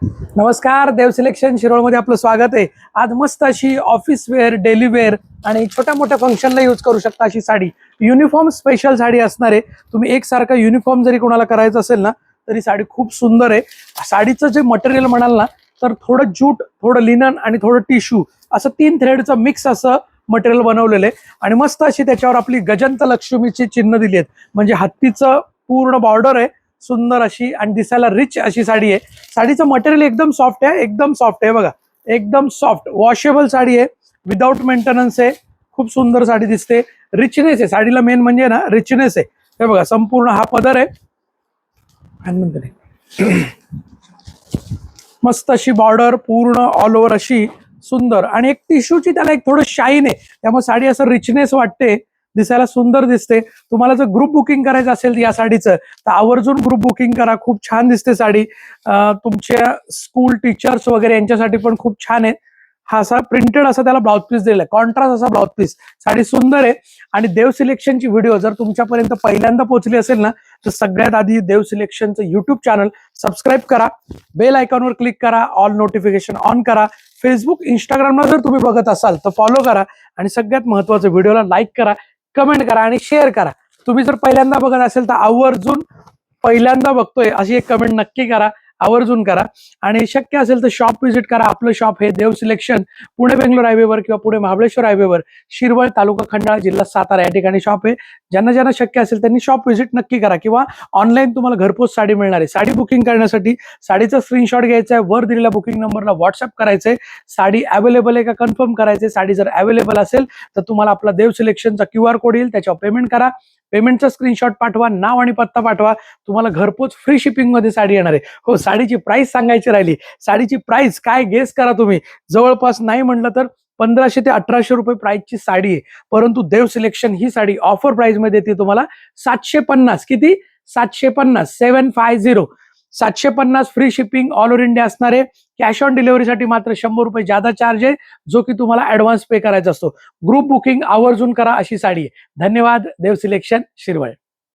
नमस्कार, देव सिलेक्शन शिरोळमध्ये आपलं स्वागत आहे। आज मस्त अशी ऑफिस वेअर, डेली वेअर आणि छोट्या मोठ्या फंक्शनला यूज करू शकता अशी साडी, युनिफॉर्म स्पेशल साडी असणार आहे। तुम्ही एकसारखा युनिफॉर्म जरी कोणाला करायचं असेल ना तरी साडी खूप सुंदर आहे। साडीचं जे मटेरियल म्हणाल ना तर थोडं जूट, थोडं लिनन आणि थोडं टिश्यू असं 3 थ्रेडचं मिक्स असं मटेरियल बनवलेलं आहे आणि मस्त अशी त्याच्यावर आपली गजंत लक्ष्मीची चिन्ह दिली आहेत। म्हणजे हत्तीचं पूर्ण बॉर्डर आहे, सुंदर अशी आणि दिसायला रिच अशी साडी आहे। साडीचं मटेरियल एकदम सॉफ्ट आहे, एकदम सॉफ्ट आहे बघा, एकदम सॉफ्ट वॉशेबल साडी आहे, विदाउट मेंटेनन्स आहे। खूप सुंदर साडी दिसते, रिचनेस आहे साडीला, मेन म्हणजे ना रिचनेस आहे। हे बघा संपूर्ण हा पदर आहे, मस्त अशी बॉर्डर पूर्ण ऑल ओव्हर अशी सुंदर आणि एक टिश्यूची त्याला एक थोडं शाईन आहे, त्यामुळे साडी असं रिचनेस वाटते, दिसायला सुंदर दिसते। तुम्हाला जर ग्रुप बुकिंग करायचं असेल या साडीचं तर आवर्जून ग्रुप बुकिंग करा, खूप छान दिसते साडी। तुमच्या स्कूल टीचर्स वगैरे यांच्यासाठी पण खूप छान आहे। हा असा प्रिंटेड असा त्याला ब्लाउज पीस दिलेला आहे, कॉन्ट्रास्ट असा ब्लाउज पीस, साडी सुंदर आहे। आणि देव सिलेक्शनची व्हिडिओ जर तुमच्यापर्यंत पहिल्यांदा पोहोचली असेल ना तर सगळ्यात आधी देव सिलेक्शनचं युट्यूब चॅनल सबस्क्राईब करा, बेल आयकॉनवर क्लिक करा, ऑल नोटिफिकेशन ऑन करा। फेसबुक इंस्टाग्रामला जर तुम्ही बघत असाल तर फॉलो करा आणि सगळ्यात महत्त्वाचं व्हिडिओला लाईक करा, कमेंट करा आणि शेअर करा। तुम्ही जर पहिल्यांदा बघत असेल तर आवर्जून पहिल्यांदा बघतोय अशी एक कमेंट नक्की करा, आवर्जून करा। आणि शक्य असेल तर शॉप व्हिजिट करा। आपलं शॉप हे देव सिलेक्शन पुणे बेंगलोर हायवेवर किंवा पुणे महाबळेश्वर हायवेवर, शिरवळ तालुका खंडाळा जिल्हा सातारा या ठिकाणी शॉप आहे। ज्यांना ज्यांना शक्य असेल त्यांनी शॉप व्हिजिट नक्की करा किंवा ऑनलाईन तुम्हाला घरपोच साडी मिळणार आहे। साडी बुकिंग करण्यासाठी साडीचा स्क्रीनशॉट घ्यायचा आहे, वर दिलेल्या बुकिंग नंबरला व्हॉट्सअप करायचंय, साडी अवेलेबल आहे का कन्फर्म करायचंय। साडी जर अवेलेबल असेल तर तुम्हाला आपला देव सिलेक्शनचा QR कोड येईल, त्याच्यावर पेमेंट करा, पेमेंटचा स्क्रीनशॉट पाठवा, नाव आणि पत्ता पाठवा, तुम्हाला घरपोच फ्री शिपिंग मध्ये साडी येणार आहे। हो, साडीची प्राइस सांगायची राहिली, साडीची प्राइस काय गेस करा तुम्ही, जवळपास नाही म्हटलं तर 1500 ते 1800 रुपये प्राइसची साडी आहे। परंतु देव सिलेक्शन ही साडी ऑफर प्राइस मध्ये देते तुम्हाला 750, किती 750, 750, 750 free shipping all over India असणार आहे। कॅश ऑन डिलिव्हरीसाठी मात्र 100 रुपये जादा चार्ज आहे, जो की तुम्हाला ऍडव्हान्स पे करायचा असतो। ग्रुप बुकिंग आवर्जून करा अशी साडी आहे। धन्यवाद, देव सिलेक्शन शिरवळ।